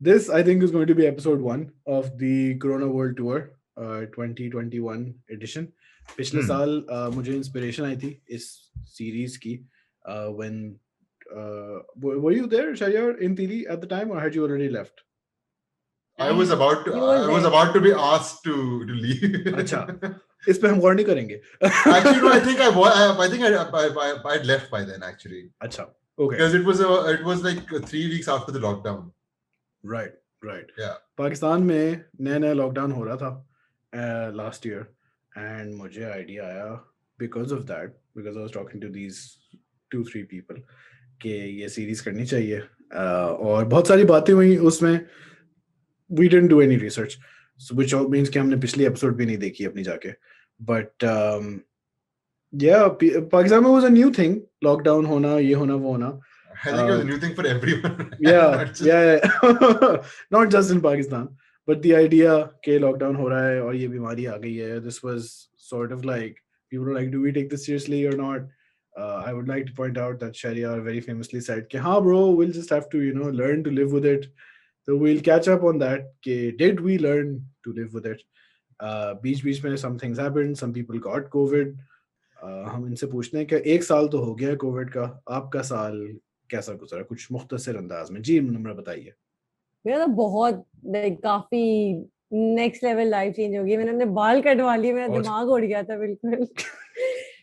This, I think, is going to be episode 1 of the Corona World Tour 2021 edition. पिछले Hmm. साल मुझे inspiration आई थी इस series की when were you there, Sharyar, in Tili at the time, or had you already left? I was about to. He was I was there. about to be asked to leave. अच्छा, इस पे हम गौर नहीं करेंगे. Actually, no. I think I was. I think I'd left by then. Actually, अच्छा, okay. because it was like 3 weeks after the lockdown. Right, right. Yeah. Pakistan में नया नया लॉकडाउन हो रहा था लास्ट ईयर, एंड मुझे आइडिया आया because of that, because I was talking to these 2-3 people कि ये सीरीज करनी चाहिए. और बहुत सारी बातें हुई उसमें. We didn't do any research, which means कि हमने पिछली एपिसोड भी नहीं देखी अपनी जाके. बट या पाकिस्तान में was a new thing, lockdown होना, ये होना, वो होना. I think it was a new thing for everyone. yeah. Not just in Pakistan, but the idea कि lockdown हो रहा है और ये बीमारी आ गई है, this was sort of like, people were like, do we take this seriously or not? I would like to point out that Sheheryar very famously said कि हाँ bro, we'll just have to, learn to live with it. So we'll catch up on that कि did we learn to live with it? बीच में some things happened, some people got COVID. हम इनसे पूछते हैं कि 1 साल तो हो गया है कोविड का, आपका साल कैसा गुजरा? कुछ मुख्तसर अंदाज में. जी नम्रा बताइए. मेरा तो बहुत काफी नेक्स्ट लेवल लाइफ चेंज हो गई. मैंने अपने बाल कटवा लिए, मेरा दिमाग उड़ गया था बिल्कुल.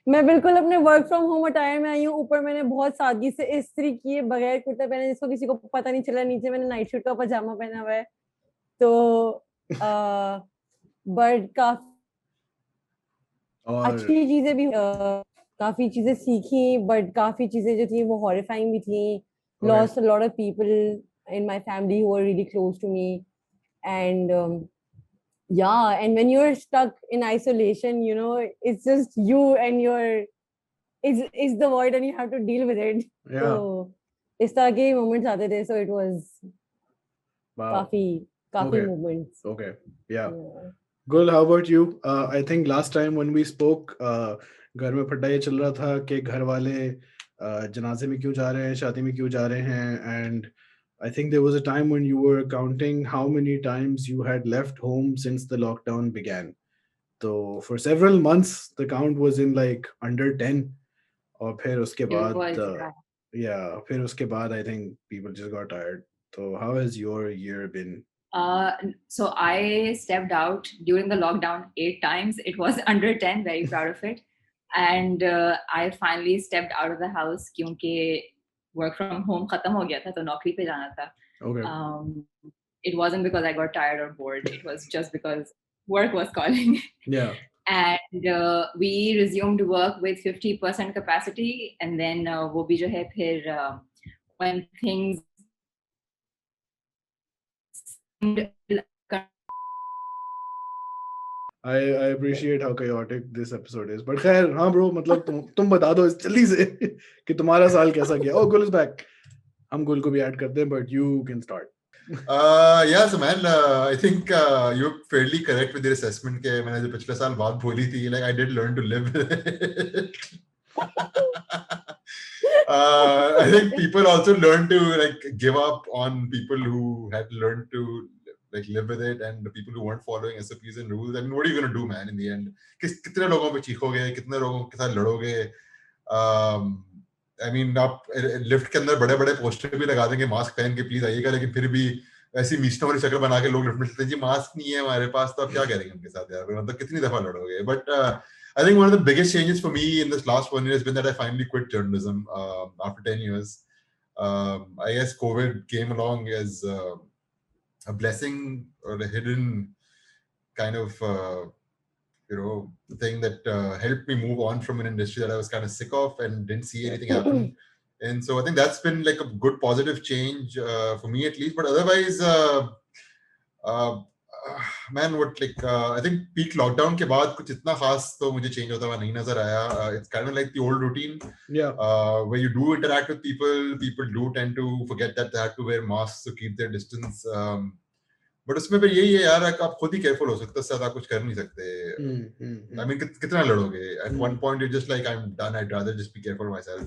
मैं बिल्कुल अपने वर्क फ्रॉम होम अटायर में आई हूँ. ऊपर मैंने बहुत सादगी से इस्त्री किए बगैर कुर्ता पहना जिसको किसी को पता नहीं चला. नीचे मैंने नाइट सूट का पजामा पहना हुआ है. तो बट काफी अच्छी चीजें भी, काफी चीजें सीखी, बट काफी चीजें जो थी वो हॉरिफाइंग भी थी. Lost a lot of people in my family who were really close to me, and and when you're stuck in isolation, it's just you and it's the void and you have to deal with it. So इस तरह के moments आते थे. So it was काफी moments. Okay, yeah. Gul, how about you? I think last time when we spoke, घर में फड्डा ये चल रहा था कि घर वाले जनाजे में क्यों जा रहे हैं, शादी में क्यों जा रहे हैं, and I think there was a time when you were counting how many times you had left home since the lockdown began. So for several months the count was in like under 10. और फिर उसके बाद फिर उसके बाद I think people just got tired. So how has your year been? So I stepped out during the lockdown 8 times. It was under 10, very proud of it. And I finally stepped out of the house क्योंकि work from home खत्म हो गया था तो नौकरी पे जाना था. Okay. It wasn't because I got tired or bored. It was just because work was calling. Yeah. And we resumed work with 50% capacity, and then वो भी जो है फिर when things I appreciate how chaotic this episode is. But खैर हाँ bro, मतलब तुम बता दो जल्दी से कि तुम्हारा साल कैसा गया. Oh, Gul is back. हम गुल को भी ऐड करते हैं, but you can start. Yeah, so man, I think you're fairly correct with your assessment के मैंने जो पिछले साल बात बोली थी, like I did learn to live with it. I think people also learn to like give up on people who had learned to like live with it, and the people who weren't following SOPs and rules. I mean, what are you going to do, man, in the end? कितने लोगों पे चीखोगे, कितने लोगों के साथ लड़ोगे? I mean, आप lift के अंदर बड़े-बड़े पोस्टर भी लगा देंगे, मास्क पहन के प्लीज आइएगा, लेकिन फिर भी ऐसी मीचने वाली शक्ल बना के लोग लिफ्ट में चलते हैं, जी मास्क नहीं है हमारे पास, तो आप क्या करेंगे उनके साथ यार? मतलब कितनी दफा लड़ोगे? But I think one of the biggest changes for me in this last 1 year has been that I finally quit journalism after 10 years. I guess COVID came along as a blessing or a hidden kind of thing that helped me move on from an industry that I was kind of sick of and didn't see anything happen. And so I think that's been like a good positive change for me at least. But otherwise, man, what like I think peak lockdown के बाद कुछ इतना खास तो मुझे change होता हुआ नहीं नजर आया. It's kind of like the old routine, where you do interact with people. People do tend to forget that they have to wear masks to keep their distance. But उसमें फिर यही है यार, आप खुद ही careful हो सकते, उससे ज़्यादा कुछ कर नहीं सकते. I mean, कितना लड़ोगे? At one point you're just like, I'm done. I'd rather just be careful myself.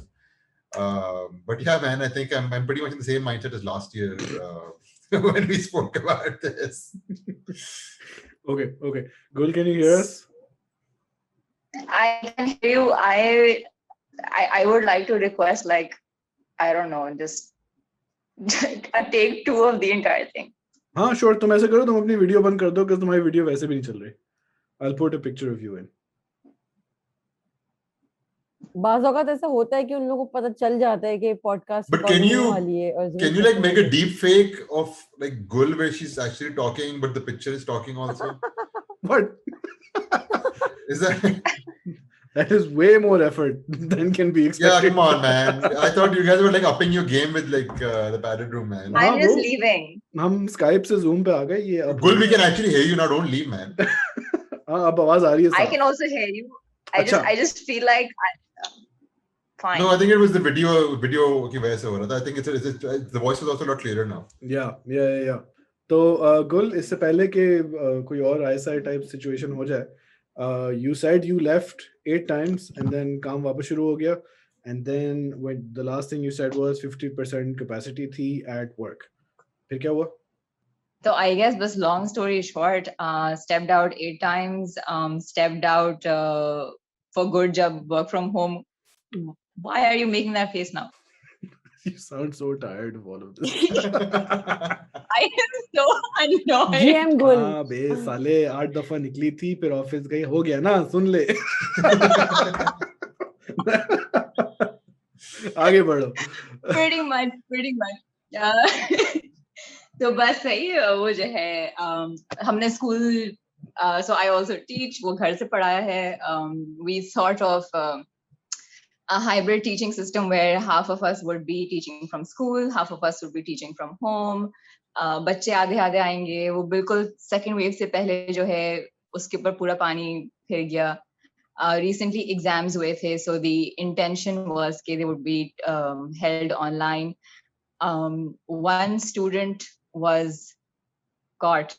But yeah, man, I think I'm pretty much in the same mindset as last year when we spoke about this. Okay. Gul, can you hear us? I can hear you. I would like to request, like, I don't know, just a take 2 of the entire thing. हाँ sure, तुम ऐसे करो, तुम अपनी video बंद कर दो क्योंकि तुम्हारी वीडियो वैसे भी नहीं चल रही. I'll put a picture of you in. बाज़ औक़ात ऐसा होता है कि उन लोगों को पता चल जाता है कि पॉडकास्ट But can रिकॉर्डिंग होने वाली है और you like make a deep fake of like Gul where she's actually talking but the picture is talking also? What? Is that? That is way more effort than can be expected. Yeah, come on, man. I thought you guys were like upping your game with like the padded room, man. I'm just leaving. हम Skype से Zoom पे आ गए. ये अब Gul, we can actually hear you now. Don't leave, man. हाँ, अब आवाज आ रही है. I can also hear you. I just feel like fine. No, I think it was the video की वजह से हो रहा था. I think it's the voice is also a lot clearer now. Yeah. तो गुल, इससे पहले कि कोई और ऐसा टाइप सिचुएशन हो जाए, you said you left 8 times and then काम वापस शुरू हो गया, and then when the last thing you said was 50% capacity थी at work. फिर क्या हुआ? So I guess, but long story short, stepped out 8 times, stepped out for good job, work from home. Why are you making that face now? You sound so tired of all of this. I am so annoyed. GM Gul. हाँ बे साले, 8 दफा निकली थी, फिर office गई, हो गया ना, सुन ले. आगे बढ़ो. Pretty much. तो बस सही वो जो है हमने school, so I also teach, वो घर से पढ़ाया है. We sort of a hybrid teaching system where half of us would be teaching from school, half of us would be teaching from home. बच्चे आधे आएंगे, वो बिल्कुल second wave से पहले जो है उसके ऊपर पूरा पानी फिर गया. Recently exams हुए थे, so the intention was that they would be held online. One student was caught,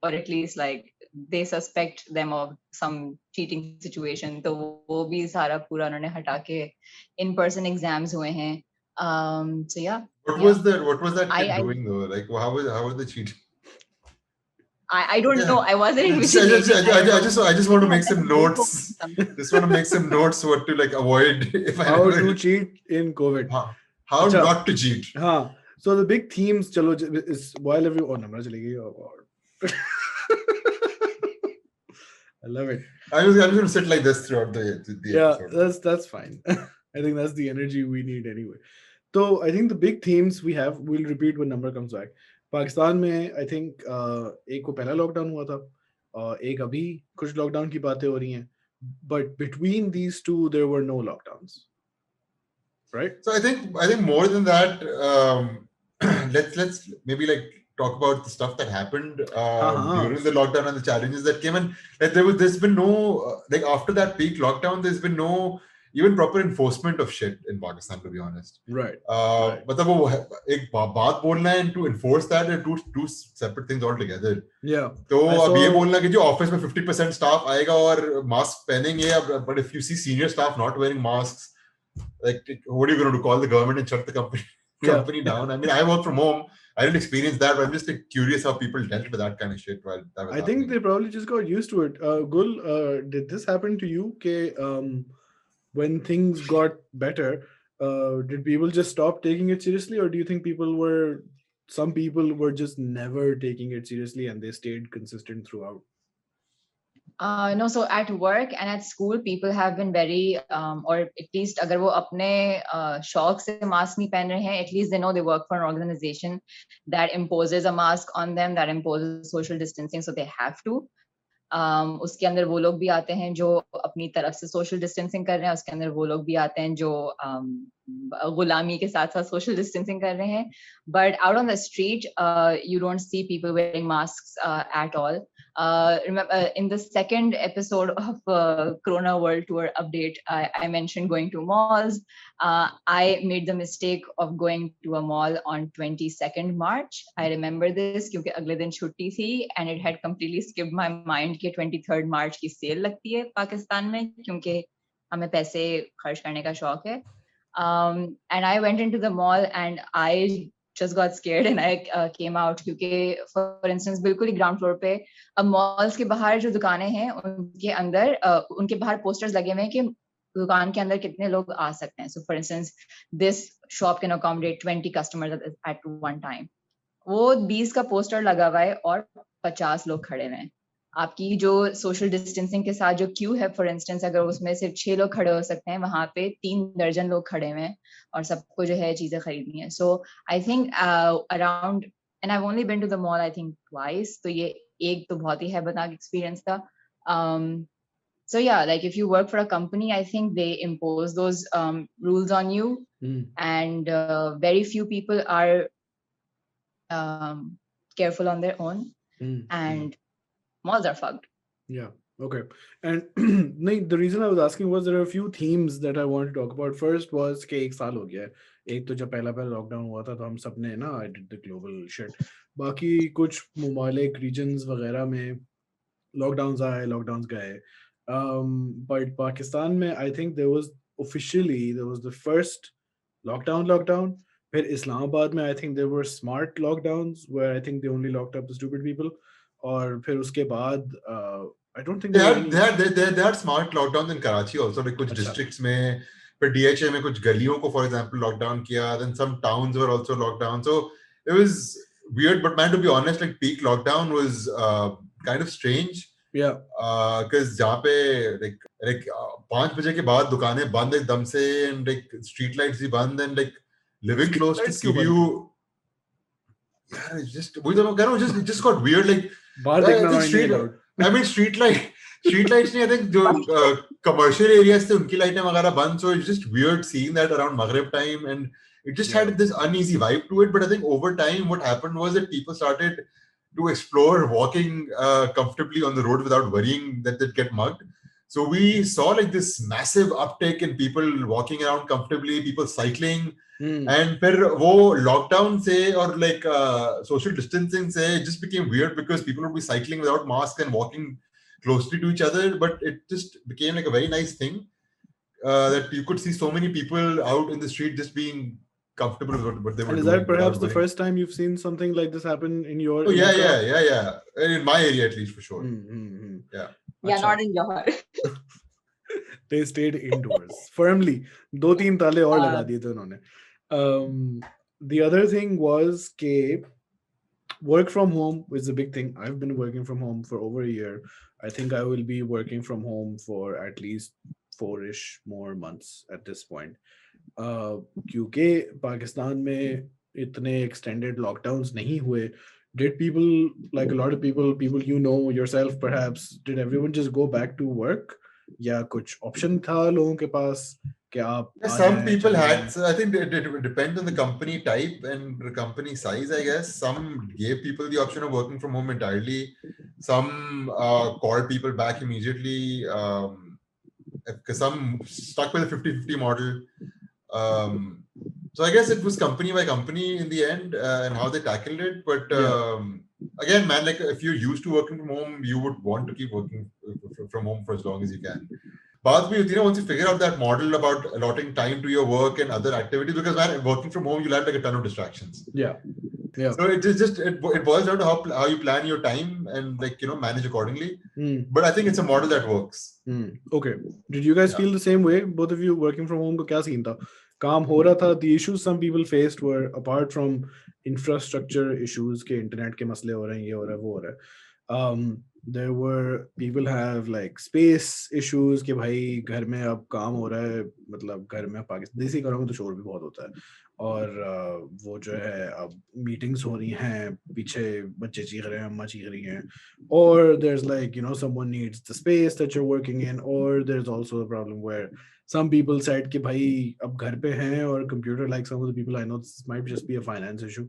or at least like they suspect them of some cheating situation. तो वो भी सारा पूरा उन्होंने हटा के in-person exams हुए हैं. So yeah. What was that kid doing though? Like how was the cheating? I don't know. I wasn't investigating. I just want to make some notes. Just want to make some notes what to like avoid if how to cheat in COVID. How not to cheat. हाँ. So the big themes, चलो, is while everyone, Namrah चली गई. Oh God. I love it. I'm just going to sit like this throughout the episode. That's fine. I think that's the energy we need anyway. So I think the big themes we have, we'll repeat when Namrah comes back. Pakistan में I think एक को पहला lockdown हुआ था, एक अभी कुछ lockdown की बातें हो रही हैं, but between these two there were no lockdowns, right? So I think more than that, let's maybe like talk about the stuff that happened during the lockdown and the challenges that came, and like there's been no like after that peak lockdown there's been no even proper enforcement of shit in Pakistan, to be honest. Right. मतलब वो एक बात बोलना and to enforce that are two separate things altogether. Yeah. तो अब ये बोलना कि जो ऑफिस में 50% स्टाफ आएगा और मास्क पहनेंगे, but if you see senior staff not wearing masks, like what are you going to do? Call the government and shut the company down? I mean, I work from home. I didn't experience that, but I'm just like, curious how people dealt with that kind of shit. While that was think they probably just got used to it. Gul, did this happen to you? When things got better, did people just stop taking it seriously, or do you think some people were just never taking it seriously and they stayed consistent throughout? No, so at work and at school, people have been very, or at least अगर वो अपने शौक से mask नहीं पहन रहे हैं, at least they know they work for an organization that imposes a mask on them, that imposes social distancing, so they have to. उसके अंदर वो लोग भी आते हैं जो अपनी तरफ से सोशल डिस्टेंसिंग कर रहे हैं, उसके अंदर वो लोग भी आते हैं जो गुलामी के साथ साथ सोशल डिस्टेंसिंग कर रहे हैं. But out on the street, you don't see people wearing masks at all. Remember, in the second episode of Corona World Tour update, I mentioned going to malls. I made the mistake of going to a mall on 22nd March. I remember this क्योंकि अगले दिन छुट्टी थी and it had completely skipped my mind कि 23rd March की cell लगती है पाकिस्तान में क्योंकि हमें पैसे खर्च करने का शौक है. And I went into the mall and I just got scared and I came out क्योंकि for instance बिल्कुल ही ground floor पे अब malls के बाहर जो दुकानें हैं उनके अंदर उनके बाहर posters लगे हुए हैं कि दुकान के अंदर कितने लोग आ सकते हैं. So for instance this shop can accommodate 20 customers at one time. वो 20 का पोस्टर लगा हुआ है और 50 लोग खड़े हुए हैं. आपकी जो सोशल डिस्टेंसिंग के साथ जो क्यू है फॉर इंस्टेंस अगर उसमें सिर्फ 6 लोग खड़े हो सकते हैं वहां पे 3 दर्जन लोग खड़े हुए हैं और सबको जो है चीजें खरीदनी है. So I think around and I only been to the mall I think twice. तो ये एक तो बहुत ही हैबतनाक एक्सपीरियंस था. So yeah, like if you work for a company, I think they impose those rules on you, and very few people are careful on their own, and malls are fucked. Yeah. Okay. And the reason I was asking was there are a few themes that I wanted to talk about. First was कि एक साल हो गया है. एक तो जब पहला लॉकडाउन हुआ था तो हम सब ने ना I did the global shit. बाकी कुछ ममालिक regions वगैरह में lockdowns आए, lockdowns गए. But Pakistan में I think there was the first lockdown. फिर इस्लामाबाद में I think there were smart lockdowns where I think they only locked up the stupid people. और फिर उसके बाद I don't think they had smart lockdowns in Karachi also, like कुछ districts में, फिर DHA में कुछ गलियों को for example lockdown किया, then some towns were also locked down. So it was weird, but man, to be honest, like peak lockdown was kind of strange. Yeah. Because जहाँ पे like 5 बजे के बाद दुकानें बंद एकदम से, and like street lights भी बंद, and like living close to QU. Yeah, it's just it just got weird. Like street lights नहीं, I think जो commercial areas थे उनकी लाइटें वगैरह बंद, so it's just weird seeing that around Maghrib time, and it just had this uneasy vibe to it. But I think over time what happened was that people started to explore walking comfortably on the road without worrying that they'd get mugged. So we saw like this massive uptick in people walking around comfortably, people cycling. And फिर वो lockdown से और like social distancing से it just became weird because people would be cycling without masks and walking closely to each other, but it just became like a very nice thing that you could see so many people out in the street just being comfortable with what they were doing. And is that perhaps the first time you've seen something like this happen in your yeah. In my area at least, for sure. Yeah, not in Lahore. They stayed indoors firmly. 2-3 ताले और लगा दिए थे उन्होंने. The other thing was that work from home was a big thing. I've been working from home for over a year. I think I will be working from home for at least 4-ish more months at this point. क्योंकि पाकिस्तान में इतने extended lockdowns नहीं हुए. Did people, like a lot of people you know, yourself perhaps, did everyone just go back to work? या कुछ option था लोगों के पास? Some people had, so I think it depends on the company type and the company size, I guess. Some gave people the option of working from home entirely. Some called people back immediately. Some stuck with a 50-50 model. So I guess it was company by company in the end and how they tackled it. But again, man, like if you're used to working from home, you would want to keep working from home for as long as you can. But once you figure out that model about allotting time to your work and other activities, because man, working from home, you'll have like a ton of distractions. Yeah. So it boils down to how you plan your time and like manage accordingly. But I think it's a model that works. Okay. Did you guys feel the same way? Both of you working from home? Ko kya scene tha? काम हो रहा था. The issues some people faced were apart from infrastructure issues के internet के मसले हो रहे हैं, ये हो रहा है, वो हो रहा है. There were people have like space issues कि भाई घर में अब काम हो रहा है, मतलब घर में पाकिस्तान देसी घरों में तो शोर भी बहुत होता है, और वो जो है अब मीटिंग्स हो रही हैं, पीछे बच्चे चीख रहे हैं, अम्मा चीख रही हैं, or there's like someone needs the space that you're working in, or there's also a problem where some people said कि भाई अब घर पे हैं और computer, like some of the people I know, this might just be a finance issue,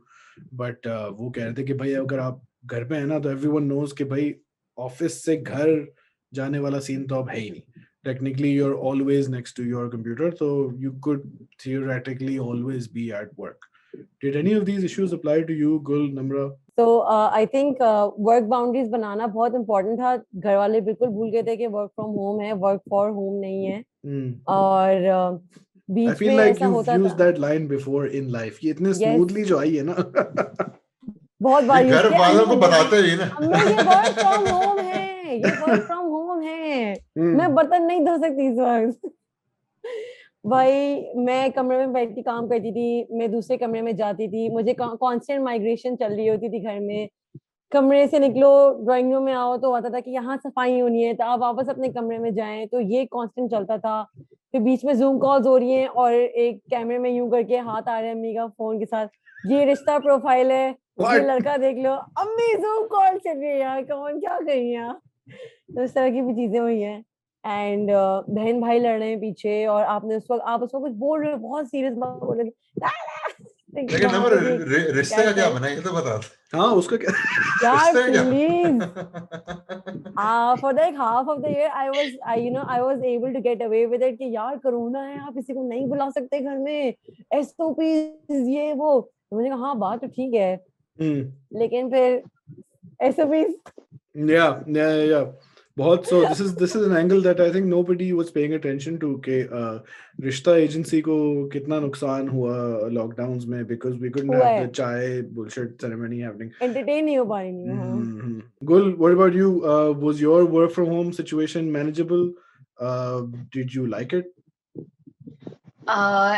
but वो कह रहे थे कि भाई अगर आप घर पे हैं ना तो everyone knows कि भाई ऑफिस से घर जाने वाला सीन तो अब है ही नहीं. Technically you're always next to your computer, so you could theoretically always be at work. Did any of these issues apply to you, Gul, Namrah? So I think work boundaries बनाना बहुत important था. घर वाले बिल्कुल भूल गए थे कि work from home है, work for home नहीं है. और I बीच feel में like ऐसा you've होता used था. that line before in life. ये इतने Yes, smoothly जो आई है ना. बहुत ये बार यूज घर किया. वालों को अम्मी बताते ही ना. अम्मी ये वर्क फ्रॉम होम है, ये वर्क फ्रॉम होम है, मैं बर्तन नहीं धो सकती इस वक्त. भाई मैं कमरे में बैठ के काम करती थी, मैं दूसरे कमरे में जाती थी, मुझे कांस्टेंट माइग्रेशन चल रही होती थी घर में. कमरे से निकलो, ड्राइंग रूम में आओ तो आता था कि यहाँ सफाई होनी है, तो आप वापस अपने कमरे में जाएं, तो ये कांस्टेंट चलता था. फिर बीच में जूम कॉल्स हो रही हैं और एक कैमरे में यूं करके हाथ आ रहे हैं अम्मी का फोन के साथ, ये रिश्ता प्रोफाइल है, ये What? लड़का देख लो. अम्मी जूम कॉल चल रही है यार, कौन क्या कर रही है. तो इस तरह की भी चीजें हुई हैं. एंड बहन भाई लड़ रहे हैं पीछे और आपने उस वक्त आप उसको कुछ बोल रहे हो, बहुत सीरियस बात बोल रहे थे. लेकिन वहां नंबर पे भी रिश्ते का क्या बना ये तो बता. हाँ उसका क्या. यार रिश्ते का क्या प्लीज. बना. For like half of the year I was able to get away with it कि यार कोरोना है, आप किसी को नहीं बुला सकते घर में, SOPs ये वो. तो मैंने कहा हाँ बात तो ठीक है, लेकिन फिर SOPs. Yeah. बहुत. So this is an angle that I think nobody was paying attention to कि रिश्ता एजेंसी को कितना नुकसान हुआ लॉकडाउन्स में because we couldn't हुआ have है, the chai bullshit ceremony happening. entertain नहीं हो पा रही हूँ. हाँ. Gul, what about you? Was your work from home situation manageable? Did you like it?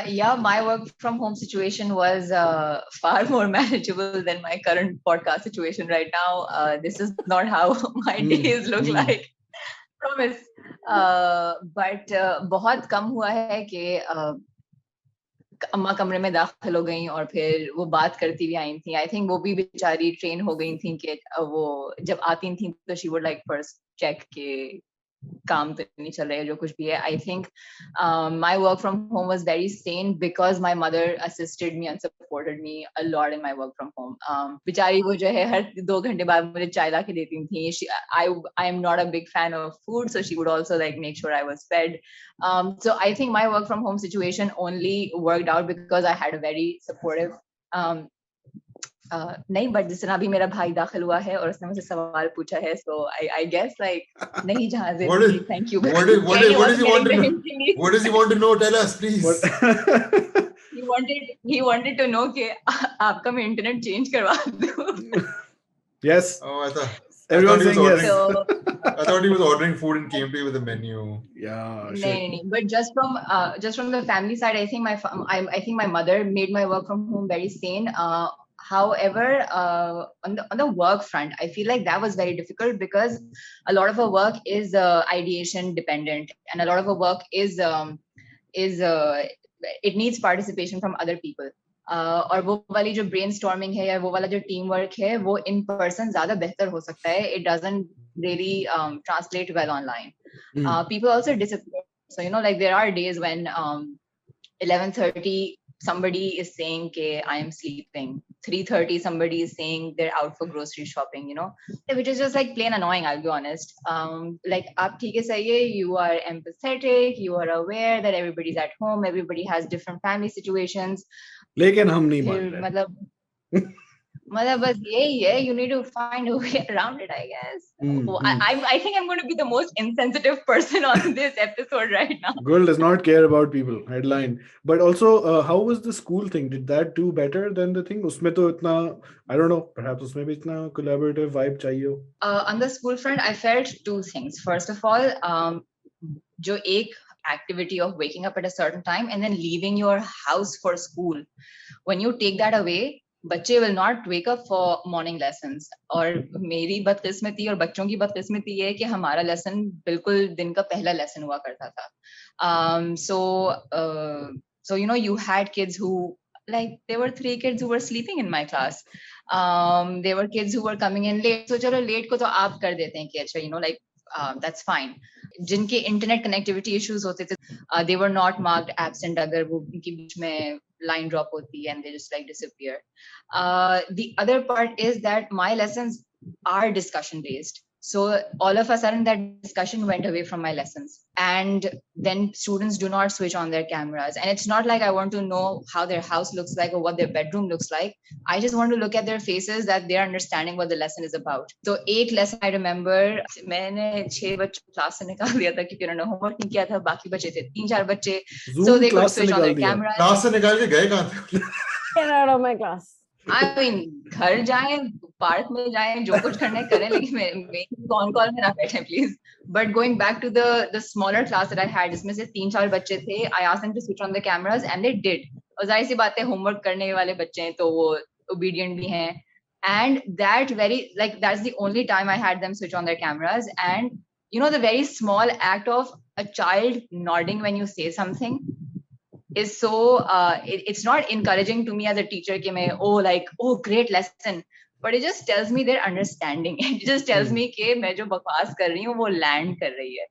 Yeah, my work from home situation was far more manageable than my current podcast situation right now. This is not how my days look like. Promise. But बहुत कम हुआ है कि अम्मा कमरे में दाखिल हो गई और फिर वो बात करती भी आई थी. आई थिंक वो भी बेचारी ट्रेन हो गई थी कि वो जब आती थी तो she would like first check के काम तो नहीं चल रहा है जो कुछ भी है. I think my work from home was very sane because my mother assisted me and supported me a lot in my work from home. बेचारी वो जो है हर 2 घंटे बाद मुझे चाय ला के देती थी. I am not a big fan of food, so she would also like make sure I was fed. So I think my work from home situation only worked out because I had a very supportive नहीं, but जिस तरह अभी मेरा भाई दाखिल हुआ है और उसने मुझसे सवाल पूछा है, so I guess like नहीं जहाज़े भी, thank you. What does he want to know? What does he want to know? Tell us, please. He wanted to know कि आपका मैं इंटरनेट चेंज करवा दूँ. Yes. Oh, I thought Everyone's saying yes. I thought he was ordering food and came to you with a menu. Yeah. No. But just from the family side, I think my mother made my work from home very sane. However, on the work front, I feel like that was very difficult because a lot of our work is ideation dependent, and a lot of our work is it needs participation from other people. और वो वाली जो brainstorming है या वो वाला जो teamwork है वो in person ज़्यादा बेहतर हो सकता है. It doesn't really translate well online. People also disappear. So like there are days when 11:30 somebody is saying ke I am sleeping, 3:30 somebody is saying they're out for grocery shopping, which is just like plain annoying, I'll be honest. Like aap theek hai sahi hai, you are empathetic, you are aware that everybody's at home, everybody has different family situations, लेकिन हम नहीं मान रहे. मतलब बस यही है, you need to find a way around it, I guess. I think I'm going to be the most insensitive person on this episode right now. Girl does not care about people. Headline. But also, how was the school thing? Did that do better than the thing? उसमें तो इतना, I don't know. Perhaps उसमें भी इतना collaborative vibe चाहिए हो. On the school front, I felt 2 things. First of all, जो एक activity of waking up at a certain time and then leaving your house for school, when you take that away, बच्चे will not wake up for morning lessons. और मेरी बदकिस्मती और बच्चों की बदकिस्मती ये है कि हमारा लेसन बिल्कुल दिन का पहला लेसन हुआ करता था. So you had kids who, like, there were 3 kids who were sleeping in my class. There were kids who were coming in late. So चलो late को तो आप कर देते हैं कि अच्छा like that's fine. जिनके इंटरनेट कनेक्टिविटी इश्यूज होते थे, they were not marked absent अगर वो उनके बीच में line drop hoti and they just like disappear. The other part is that my lessons are discussion based. So all of a sudden that discussion went away from my lessons, and then students do not switch on their cameras. And it's not like I want to know how their house looks like or what their bedroom looks like. I just want to look at their faces, that they're understanding what the lesson is about. So एक lesson I remember, मैंने 6 बच्चों को class से निकाल दिया था क्योंकि उन्होंने होमवर्क नहीं किया था, बाकी बचे थे 3-4 बच्चे, so they could switch on their cameras. Class से निकाल के गए कहाँ थे? Get out of my class. I mean, घर जाएं, पार्क में जाएं, जो कुछ करना है करें, लेकिन मेरी कॉन कॉल में ना बैठें please. But going back to the smaller class that I had, जिसमें से 3-4 बच्चे थे, I asked them to switch on the cameras and they did. और जाहिर सी बात है, होमवर्क करने वाले बच्चे हैं तो वो obedient भी हैं. And that's the only time I had them switch on their cameras. And you know, the very small act of a child nodding when you say something is so it's not encouraging to me as a teacher कि मैं great lesson, but it just tells me their understanding. It just tells me कि मैं जो बकवास कर रही हूँ वो land कर रही है.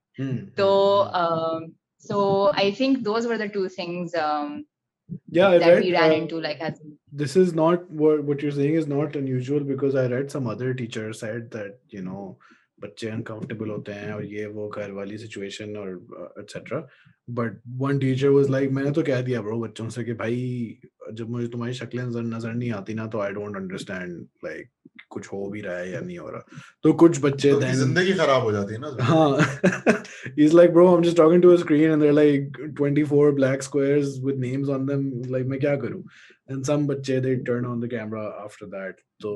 So I think those were the two things that we ran into. This is not what you're saying is not unusual, because I read some other teacher said that, you know, बच्चे uncomfortable होते हैं और ये वो घर वाली situation और etc. But one teacher was like, मैंने तो कह दिया bro बच्चों से कि भाई जब मुझे तुम्हारी शक्लें नजर नहीं आती ना तो I don't understand like कुछ हो भी रहा है या नहीं हो रहा. तो कुछ बच्चे तो जिंदगी खराब हो जाती है ना. हाँ. He's like, bro, I'm just talking to a screen and they're like 24 black squares with names on them. Like मैं क्या करूँ? And some bachche, they turn on the camera after that. So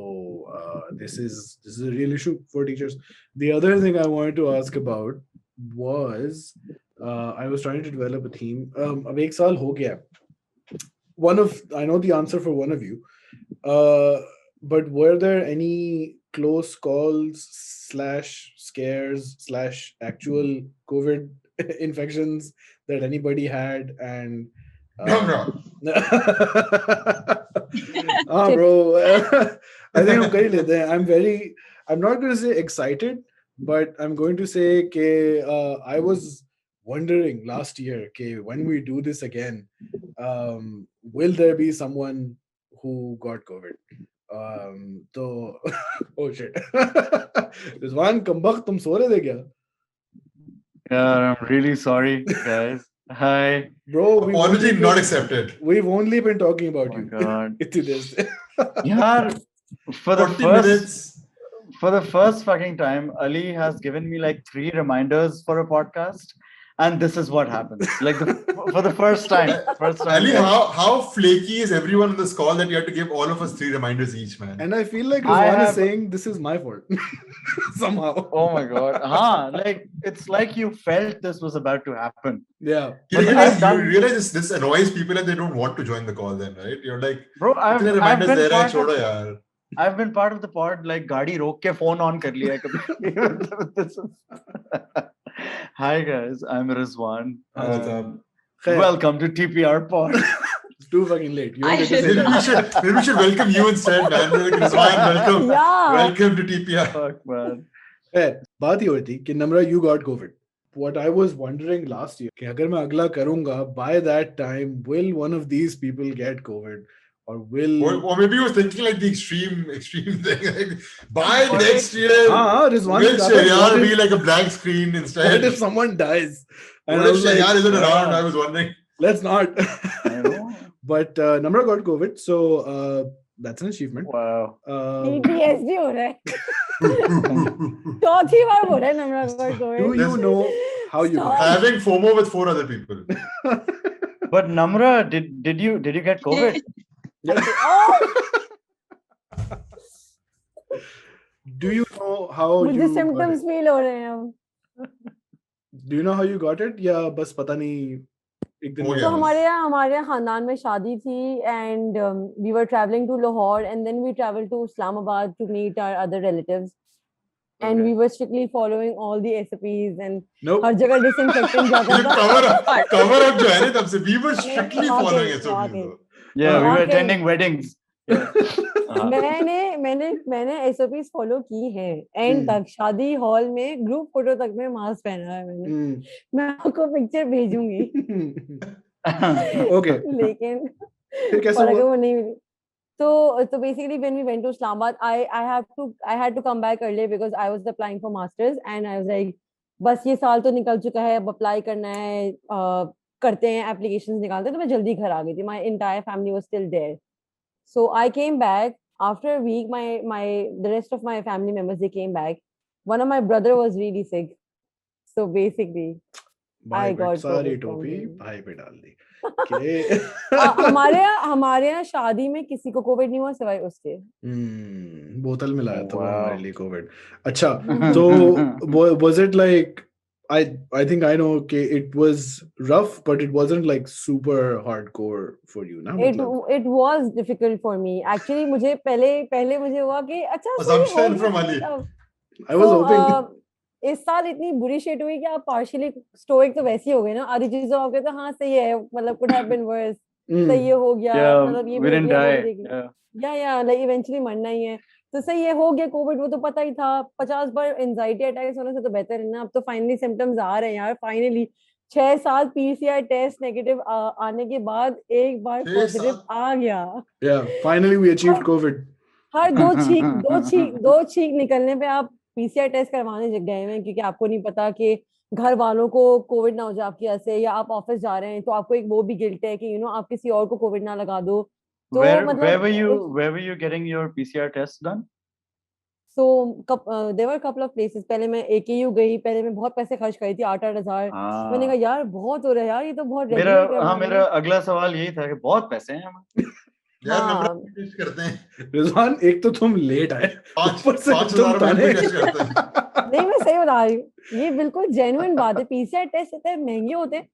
this is a real issue for teachers. The other thing I wanted to ask about was I was trying to develop a theme. अब एक साल हो गया. I know the answer for one of you. But were there any close calls / scares / actual COVID infections that anybody had? And bro, I think I'm not going to say excited, but I'm going to say I was wondering last year when we do this again, will there be someone who got COVID? तो oh shit. Rizwan, कमबख्त तुम सो रहे थे क्या? Yeah, I'm really sorry, guys. Hi. Bro, apology not accepted. We've only been talking about you. God. Yeah, for the first fucking time, Ali has given me like 3 reminders for a podcast. And this is what happens. Like for the first time. Ali, how flaky is everyone on this call that you have to give all of us 3 reminders each, man? And I feel like Rizwan is saying this is my fault. Somehow. Oh my God. Like it's like you felt this was about to happen. Yeah. You realize this annoys people and they don't want to join the call then, right? You're like, bro, I've been part of the pod, like gaadi rok ke phone on kar liya kabhi. Hi guys, I'm Rizwan. Welcome to TPR Pod. It's too fucking late. Maybe we should welcome you instead, man. Rizwan, welcome. Yeah. Welcome to TPR. Fuck, man. बात ये हुई थी कि Namrah, you got COVID. What I was wondering last year, कि अगर मैं अगला करूँगा, by that time, will one of these people get COVID? Or maybe he was thinking like the extreme thing. Like, by next year, Rizwan will Sheheryar be like a blank screen instead? What if someone dies? And what if Sheheryar isn't around? I was wondering. Let's not. But Namrah got COVID, so that's an achievement. Wow. PTSD हो रहा है. चौथी बार हो रहा है Namrah got COVID. Do you know how you got it? Having FOMO with 4 other people. But Namrah, did you get COVID? Do you know how मुझे you symptoms feel हो रहे हैं अब. Do you know how you got it? या बस पता नहीं एक दिन तो हमारे खानदान में शादी थी and we were traveling to Lahore and then we traveled to Islamabad to meet our other relatives. And we were strictly following all the SOPs and हर जगह disinfectant जाता था. Cover up जो है ना तब से we were strictly following SOPs. Yeah, we were attending weddings. मैंने SOPs follow की हैं. End तक शादी हॉल में ग्रुप फोटो तक में मास्क पहना है मैंने. मैं आपको पिक्चर भेजूंगी. Okay. लेकिन फिर कैसे हुआ? वो नहीं मिली. So basically, when we went to Islamabad, I had to come back earlier because I was applying for masters, and I was like, बस ये साल तो निकल चुका है, अब अप्लाई करना है, करते हैं, एप्लीकेशंस निकालते हैं, तो मैं जल्दी घर आ गई थी. My entire family was still there, so I came back after a week. The rest of my family members, they came back. One of my brother was really sick, so basically भाई I पे got सारी COVID from टोपी him. भाई पे डाल दी. के हमारे यहाँ शादी में किसी को कोविड नहीं हुआ सिवाय उसके. बोतल में लाया था वो हमारे Wow. लिए कोविड. अच्छा, तो was it like, I think I know, okay, it was rough, but it wasn't like super hardcore for you, ना मतलब. It was difficult for me actually. मुझे पहले मुझे हुआ कि अच्छा so ये हो Assumption गया from कि Ali. I was hoping. इस साल इतनी बुरी शेट हुई कि आप पार्शियली स्टोइक तो वैसे ही हो गए ना, आधी चीजों आप कहते हाँ सही है, मतलब could have been worse, सही है हो गया, Yeah, मतलब ये we भी देख didn't लिया वो भी die. देख लिया. Yeah. या like eventually मरना ही है, तो सही है हो गया कोविड, वो तो पता ही था. 50 बार एंजाइटी अटैक्स होने से तो बेहतर है ना. अब तो फाइनली सिम्टम्स आ रहे हैं यार, फाइनली 6 साल पीसीआर टेस्ट नेगेटिव आने के बाद एक बार पॉजिटिव आ गया. Yeah, finally we achieved COVID. हर दो छींक निकलने पे आप पीसीआर टेस्ट करवाने गए हैं, क्योंकि आपको नहीं पता कि घर वालों को कोविड ना हो जाए आपकी वजह से, या आप ऑफिस जा रहे हैं तो आपको एक वो भी गिल्ट है कि आप किसी और को कोविड ना लगा दो. तो Where were you getting your PCR test done? So there were a couple of places. पहले मैं AKU गई, पहले मैं बहुत पैसे खर्च करी थी, 8,000. मैंने कहा यार बहुत हो रहा है यार, ये तो बहुत रेगुलर करना है. मेरा अगला सवाल यही था कि बहुत पैसे हैं हमारे. यार नंबर टेस्ट करते हैं. रिजवान, एक तो तुम लेट आए, ऊपर से 5,000 ताने. टेस्ट करते हैं. नहीं, मैं सही बता रही हूँ, ये बिल्कुल जेन्युइन बात है. पीसीआर टेस्ट इतने महंगे होते हैं,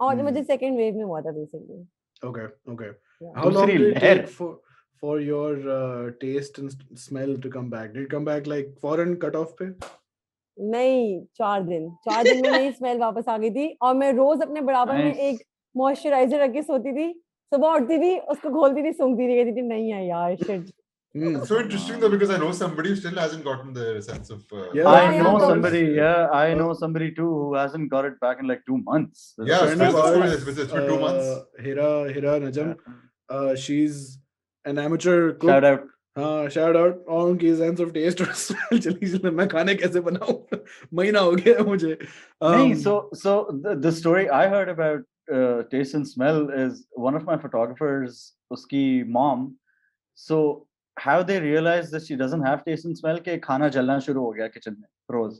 और मुझे सेकंड वेव में हुआ था basically. Okay. How long did it take for your taste and smell to come back? Did it come back like foreign cutoff पे? नहीं, 4 दिन में मेरी स्मेल वापस आ गई थी, और मैं रोज अपने बराबर में एक मॉइस्चराइजर रख के सोती थी. सुबह उठती थी, उसको खोलती थी, सूंघती रही, कहती थी नहीं है यार, shit. It's so interesting though, because I know somebody who still hasn't gotten the sense of. I know somebody too who hasn't got it back in like 2 months. Yeah, it's been 2 months. Hira Najam, she's an amateur cook. Shout out. Shout out. और उनकी sense of taste और smell चली, मैं खाने कैसे बनाऊं, महीना हो गया मुझे. नहीं, so the story I heard about taste and smell is one of my photographers, uski mom. So how they realized that she doesn't have taste and smell के खाना जलना शुरू हो गया kitchen में रोज.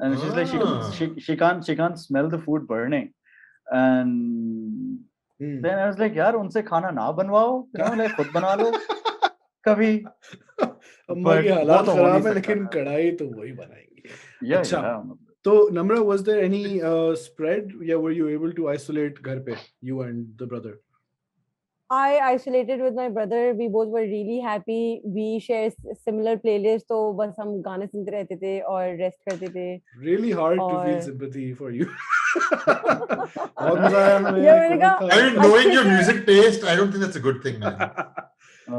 And she's like she can't smell the food burning, and then I was like यार उनसे खाना ना बनवाओ, like खुद बना लो कभी. अम्मा की हालात खराब है, लेकिन कढ़ाई तो वही बनाएंगी. अच्छा, तो Namrah, was there any spread? Yeah, were you able to isolate घर पे, you and the brother? I isolated with my brother. We both were really happy. We share similar playlists, तो बस हम गाने सुनते रहते थे और रेस्ट करते थे. Really hard to feel sympathy for you. बहुत मजा आया हमें. I mean, knowing your music taste, I don't think that's a good thing, man.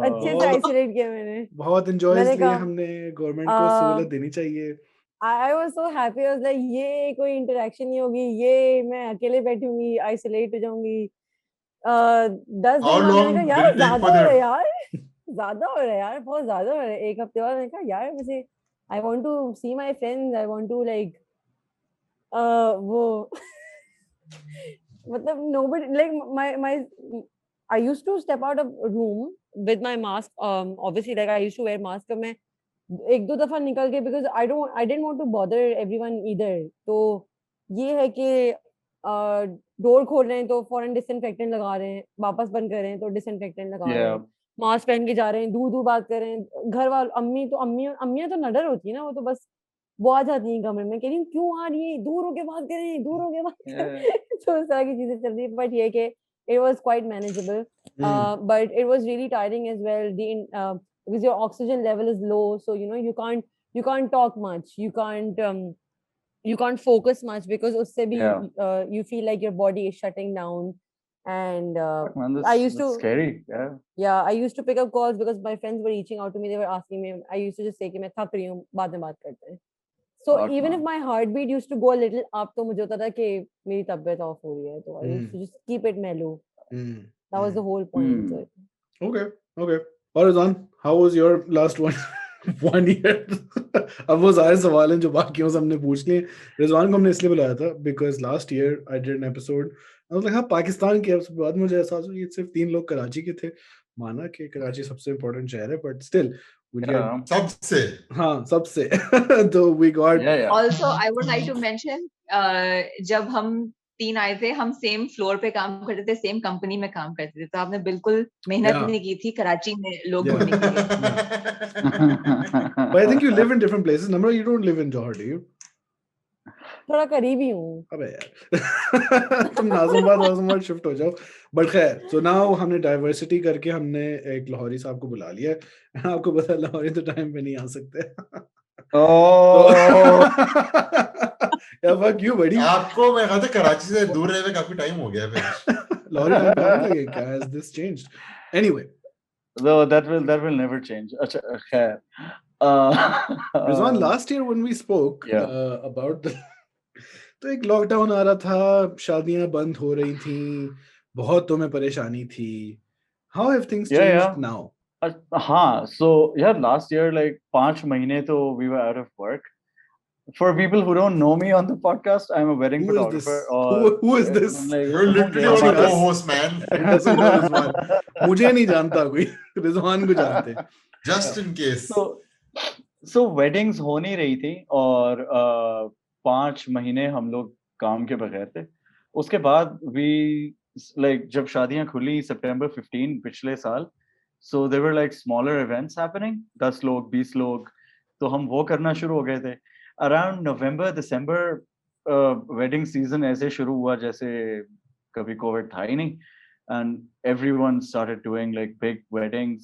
अच्छे से isolate किया मैंने. बहुत enjoy किया हमने. गवर्नमेंट को सहूलत देनी चाहिए. I was so happy. I was like, ये कोई interaction नहीं होगी, ये मैं अकेले बैठूंगी, isolate हो जाऊंगी. 10 दिन बाद मैंने कहा यार ज्यादा हो रहा है यार, बहुत ज्यादा हो रहा है. एक हफ्ते बाद मैंने कहा यार मुझे I want to see my friends, I want to like वो मतलब nobody like my I used to step out of room with my mask, obviously like I used to wear mask. अब मैं 1-2 दफा निकल के, because I didn't want to bother everyone either. तो ये है कि डोर खोल रहे हैं तो फौरन डिसइंफेक्टेंट लगा रहे हैं, वापस बंद कर रहे हैं तो डिसइंफेक्टेंट लगा रहे हैं, मास्क पहन के जा रहे हैं, दूर बात कर रहे हैं. घर वाले अम्मियां तो नडर होती है ना, वो तो बस वो आ जाती है कमरे में, कह रही क्यों आ रही है, दूर होके बात करें. तो उस तरह की चीजें चल रही है. बट ये कि it was quite manageable, but it was really tiring as well. Because your oxygen level is low, so you can't talk much, you can't focus much, because usse bhi you feel like your body is shutting down. And man, I used to scary. I used to pick up calls because my friends were reaching out to me. They were asking me. I used to just say कि मैं थक रही हूँ, बाद में बात करते हैं. So even if my heartbeat used to go a little up, तो मुझे होता था कि मेरी तबीयत ऑफ हो रही है, तो I used to just keep it mellow. That was the whole point. Okay. और Rizwan, how was your last one? 1 year. अब वो सारे सवाल हैं जो बाकियों से हमने पूछ लिए. रिजवान को हमने इसलिए बुलाया था because last year I did an episode. I was like, हाँ पाकिस्तान के. उसके बाद मुझे एहसास हुआ ये सिर्फ 3 लोग कराची के थे. माना कि कराची सबसे इम्पोर्टेंट शहर है, but still we get सबसे हाँ सबसे. तो we got Also, I would like to mention, जब हम 3 आए थे, हम सेम फ्लोर पे काम करते थे, सेम कंपनी में काम करते थे, तो आपने बिल्कुल मेहनत नहीं की थी कराची में लोग ढूंढने के लिए. But I think you live in different places. Namrah, you don't live in Johor, do you? थोड़ा करीबी हूँ. अबे यार तुम नाज़िमाबाद शिफ्ट हो जाओ. बट खैर, so now हमने डाइवर्सिटी करके हमने एक लाहौरी साहब को बुला लिया है. आपको पता है लाहौरी तो टाइम पे नहीं आ सकते. या fuck you buddy. आपको मैं कहता कराची से दूर रहे हुए काफी टाइम हो गया फिर. लाहौरी टाइम आने लगे क्या? Has this changed? Anyway. No, that will never change. अच्छा खैर. Rizwan, last year when we spoke about the तो एक लॉकडाउन आ रहा था, शादियां बंद हो रही थी, बहुत तुम्हें परेशानी थी. How have things changed now? हाँ, so yeah, last year like 5 महीने तो we were out of work. For people who don't know me on the podcast, I'm a wedding photographer. Who is this? You're literally on the co-host, man. It doesn't know Rizwan. मुझे नहीं जानता कोई, रिजवान को जानते. Just in case. So weddings हो नहीं रही थी और 5 महीने हम लोग काम के बगैर थे. उसके बाद we like जब शादियां खुली September 15 पिछले साल, so there were like smaller events happening, 10 लोग 20 लोग, तो हम वो करना शुरू हो गए थे. Around November December wedding season ऐसे शुरू हुआ जैसे कभी कोविड था ही नहीं, and everyone started doing like big weddings.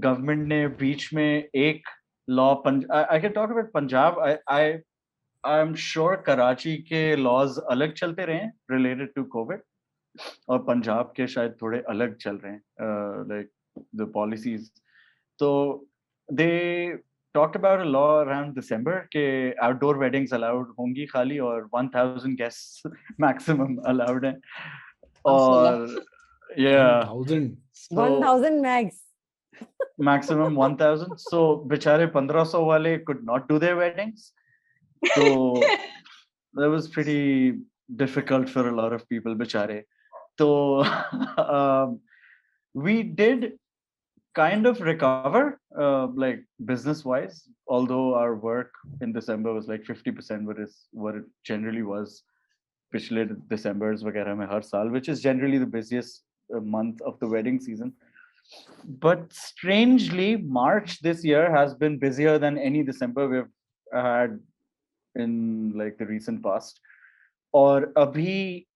Government ने बीच में एक law, I can talk about Punjab. I'm sure Karachi के laws अलग चलते रहे हैं related to COVID, और पंजाब के शायद थोड़े अलग चल रहे हैं like the policies. So they talked about a law around December के outdoor weddings allowed होंगी खाली और 1000 guests maximum allowed हैं. और 1000 max. Maximum 1000. So बेचारे 1500 वाले could not do their weddings. So that was pretty difficult for a lot of people बेचारे. So we did kind of recover like business wise, although our work in December was like 50% what it generally was पिछले Decembers वगैरह में हर साल, which is generally the busiest month of the wedding season. But strangely, March this year has been busier than any December we've had in like the recent past. और अभी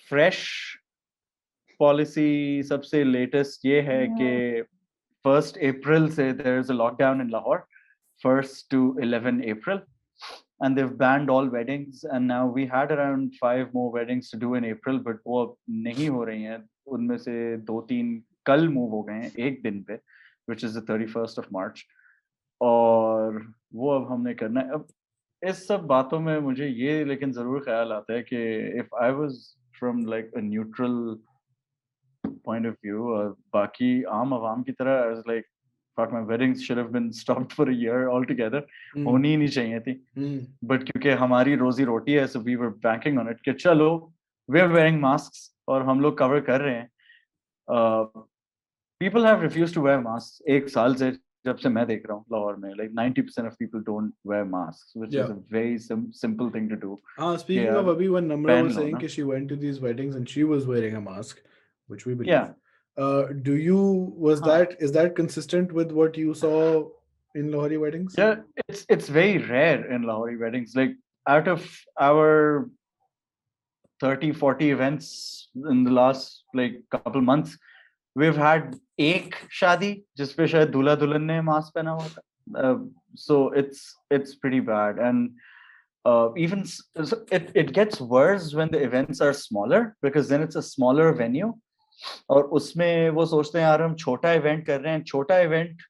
fresh policy सबसे latest ये है कि 1st April से there is a lockdown in Lahore, 1st to 11 April, and they've banned all weddings. And now we had around 5 more weddings to do in April, but वो नहीं हो रही हैं. उनमें से 2-3 कल move हो गए हैं एक दिन पे, which is the 31st of March. और वो अब हमने करना है. अब इस सब बातों में मुझे ये लेकिन जरूर ख्याल आता है कि if I was from like a neutral point of view, और बाकी आम आवाम की तरह, I was like, fuck, my weddings should have been stopped for a year altogether. होनी ही नहीं चाहिए थी. But क्योंकि हमारी रोजी रोटी है, so we were banking on it कि चलो we're wearing masks और हम लोग cover कर रहे हैं. People have refused to wear masks एक साल से जब से मैं देख रहा हूँ लाहौर में, like 90% of people don't wear masks, which is a very simple thing to do. Speaking of Abhi, when Namrah was saying that she went to these weddings and she was wearing a mask, which we believe. Is that consistent with what you saw in Lahori weddings? Yeah, it's very rare in Lahori weddings. Like out of our 30-40 events in the last like couple months, we've had एक शादी जिसपे शायद दूल्हा दुल्हन ने mask पहना हुआ था. So it's pretty bad, and even it gets worse when the events are smaller, because then it's a smaller venue. और उसमें वो सोचते हैं यार हम छोटा इवेंट कर रहे हैं. छोटा इवेंट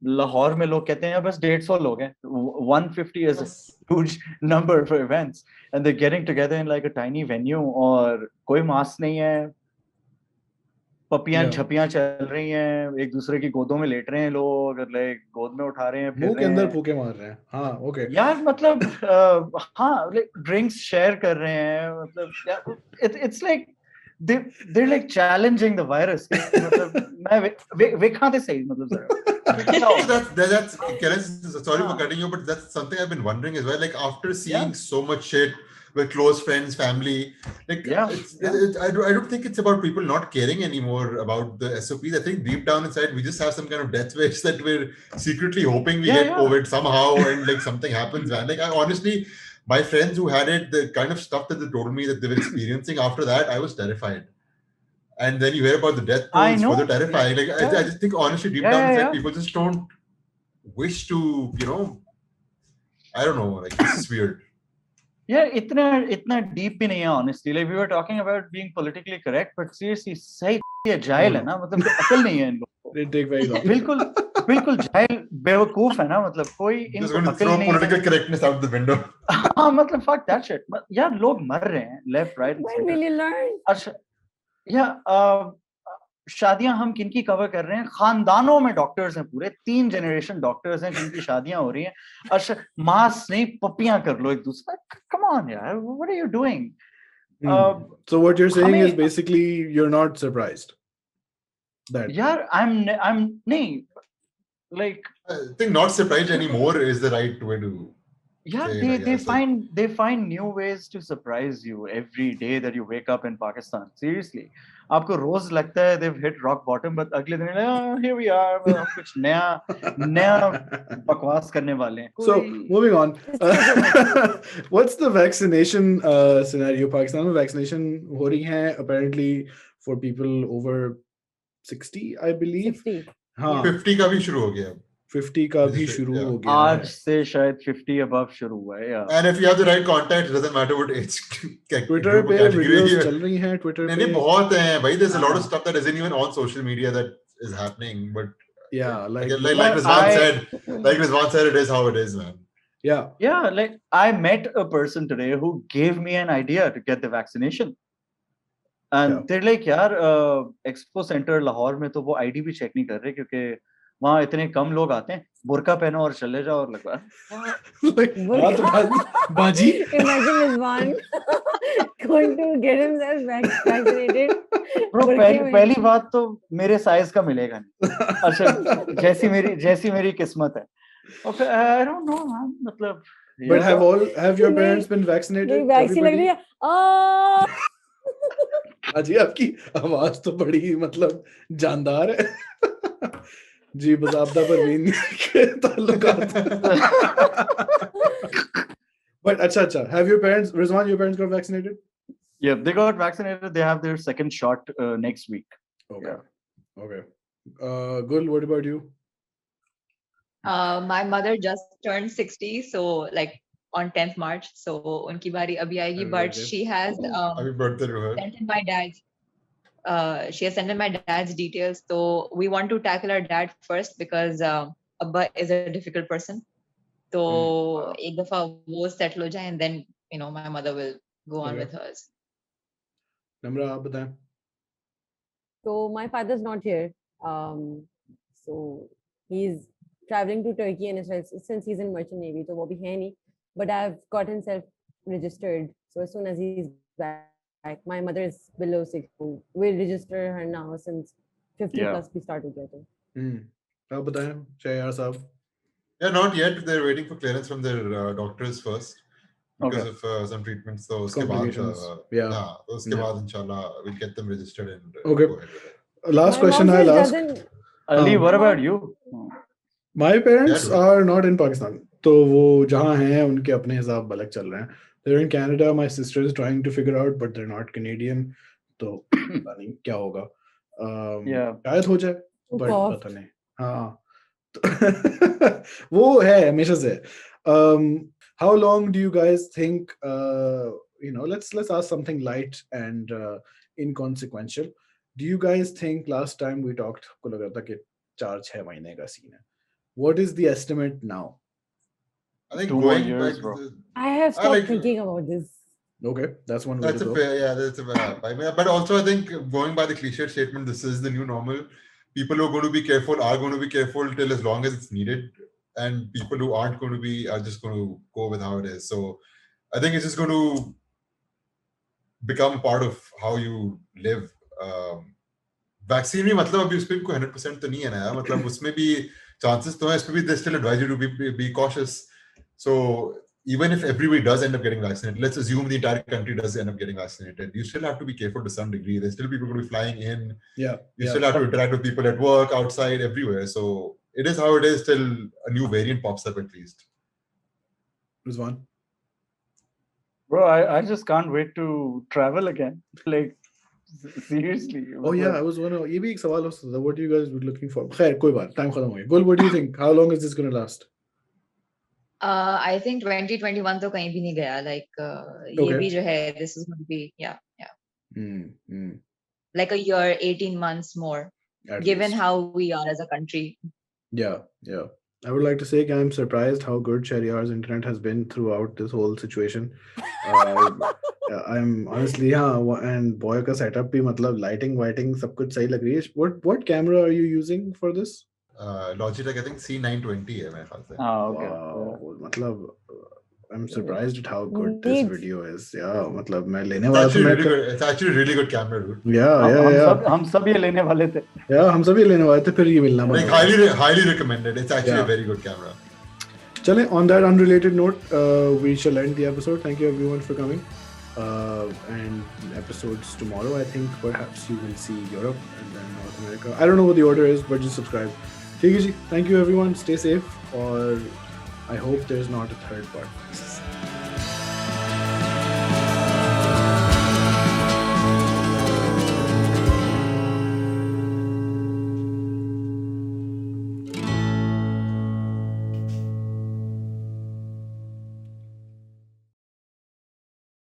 लाहौर में लोग कहते हैं बस 150 लोग हैं. 150 is a huge number for events, and they're getting together in like a tiny venue और कोई मास्क नहीं है. पपियां Yeah. छपियां चल रही हैं, एक दूसरे की गोदों में लेट रहे हैं लोग, लाइक गोद में उठा रहे हैं, फिर मुंह के रहे अंदर हैं फूके मार रहे हैं. हाँ, okay. यार, मतलब हाँ, लाइक ड्रिंक्स शेयर कर रहे हैं, मतलब it's like they're like challenging the virus. मतलब मैं वेखा ते सही, मतलब जरा that's Karen, sorry for हाँ, cutting you, but that's something I've been wondering as well. Like after seeing yeah, so much shit with close friends, family, like yeah, yeah. I don't think it's about people not caring anymore about the SOPs. I think deep down inside we just have some kind of death wish that we're secretly hoping we Yeah, get yeah. COVID somehow, and like something happens, man. Like I honestly, my friends who had it, the kind of stuff that they told me that they were experiencing after that, I was terrified. And then you hear about the death toll, I it's know. further terrifying. Like Yeah. I just think honestly, deep Yeah, down yeah, inside, yeah. people just don't wish to, you know, I don't know, like this is weird. Yeah, इतना deep भी नहीं है, honestly. Like we were talking about being politically correct, but seriously, सही जाहिल है ना, मतलब अकल नहीं है इन लोगों को. Didn't take very long. बिल्कुल जाहिल बेवकूफ है ना, मतलब कोई Just इनको going to अकल throw नहीं है. political correctness out the window. हाँ, मतलब fuck that shit. यार लोग मर रहे हैं left, right, and When will center. you learn? अच्छा, या शादियां हम किनकी कवर कर रहे हैं? खानदानों में डॉक्टर्स हैं, पूरे 3 जनरेशन डॉक्टर्स हैं जिनकी शादियां हो रही हैं. अच्छा, मास नहीं, पपियां कर लो एक दूसरे. कम ऑन यार, what are you doing? So what you're saying is हमें basically you're not surprised that यार I'm नहीं, like I think not surprised anymore is the right way to yeah, say it, I guess. they find new ways to surprise you every day that you wake up in Pakistan. Seriously, आपको रोज लगता है they've hit rock bottom, but अगले दिन here we are, हम कुछ नया बकवास करने वाले हैं. So moving on, what's the vaccination scenario? Pakistan में vaccination हो रही है apparently for people over 60, I believe. 60. हाँ, 50 का भी शुरू हो गया. 50 का भी शुरू हो गया आज है. से शायद 50 above शुरू हुआ है. Yeah. And if you have the right contact, it doesn't matter what age Twitter group पे or category videos है. चल रही हैं Twitter पे. नहीं बहुत हैं भाई. There's a lot of हाँ. stuff that isn't even on social media that is happening, but Yeah, like like Rizwan said, it is how it is, man. Yeah, like I met a person today who gave me an idea to get the vaccination. And Yeah. they're like, यार expo centre Lahore में तो वो ID भी check नहीं कर रहे क्योंकि वहाँ इतने कम लोग आते हैं. बुर्का पहनो और चले जाओ और लगवा. like हाथ बाजी. Imagine Rizwan going to get himself vaccinated. Bro, पहली बात तो मेरे साइज का मिलेगा नहीं. अच्छा, जैसी मेरी किस्मत है. और फिर I don't know, man. मतलब But have your parents been vaccinated? नहीं, वैक्सीन लग रही है. अजी आपकी आवाज तो बड़ी मतलब जानदार है. जी बज़ाब्ता परवीन के ताल्लुकात. But अच्छा, have your parents, Rizwan, your parents got vaccinated? Yeah, they got vaccinated. They have their second shot next week. Okay. Yeah. Okay. Gul, what about you? My mother just turned 60, so like on 10th March. So unki bari abhi aayegi, but she has Happy birthday to her. sent in my dad's. She has sent in my dad's details. So we want to tackle our dad first because Abba is a difficult person. So ek dafa wo settle ho jaye, and then my mother will go on with hers. Namrah, aap bataएं. So my father's not here. So he's traveling to Turkey and Israel since he's in merchant navy. So वो भी है नहीं. But I've got himself registered. So as soon as he's back, my mother is below 6. So we'll register her now since 50 plus we start together. आप बताएं, Sheheryar साहब. Yeah, not yet. They're waiting for clearance from their doctors first because of some treatments. So उसके बाद, उसके बाद inshallah we'll get them registered and go ahead with it. Last question I'll ask. Ali, what about you? My parents are not in Pakistan. तो वो जहाँ हैं उनके अपने हिसाब अलग चल रहे हैं. They're in Canada. My sister is trying to figure out, but they're not Canadian. तो पता नहीं क्या होगा. शायद हो जाए, but पता नहीं. हाँ. वो है हमेशा से. How long do you guys think? Let's ask something light and inconsequential. Do you guys think last time we talked को लगा था कि 4-6 महीने का सीन है? What is the estimate now? I think 2 more years, bro. I have stopped thinking about this. Okay, that's one way That's to go. that's a fair. But also, I think going by the cliche statement, this is the new normal. People who are going to be careful are going to be careful till as long as it's needed, and people who aren't going to be are just going to go with how it is. So I think it's just going to become part of how you live. Vaccine भी मतलब अभी उसपे भी कोई 100% तो नहीं है ना, मतलब उसमें भी chances तो है, इसपे भी they still advise you to be cautious. So even if everybody does end up getting vaccinated, let's assume the entire country does end up getting vaccinated, you still have to be careful to some degree. There's still people going to be flying in. You still have to interact with people at work, outside, everywhere. So it is how it is till a new variant pops up at least. Rizwan? Bro, I just can't wait to travel again. Like, seriously. Oh yeah, I was wondering, ये भी एक सवाल हो सकता था, what are you guys looking for? खैर कोई बात, time खत्म हो गया. Gul, what do you think? How long is this going to last? I think 2021 तो कहीं भी नहीं गया. Like ये भी जो है, this is going to be like a year, 18 months more, At given least. how we are as a country. Yeah. I would like to say I'm surprised how good Sheheryar's internet has been throughout this whole situation. I'm honestly, and boy का setup भी मतलब lighting सब कुछ सही लग रही है. What camera are you using for this? Logitech, I think C920 है मेरे ख्याल से. Okay. Wow, मतलब I'm surprised at how good this video is. Yeah, मतलब मैं लेने वाला था. It's actually a really good camera, dude. Yeah. हम सब ये लेने वाले थे. Yeah, हम सब ये लेने वाले थे, फिर ये मिलना Like highly recommended. It's actually a very good camera. Chale, on that unrelated note, we shall end the episode. Thank you everyone for coming. And episodes tomorrow, I think perhaps you will see Europe and then North America. I don't know what the order is, but just subscribe. Thank you everyone. Stay safe, or I hope there's not a third part.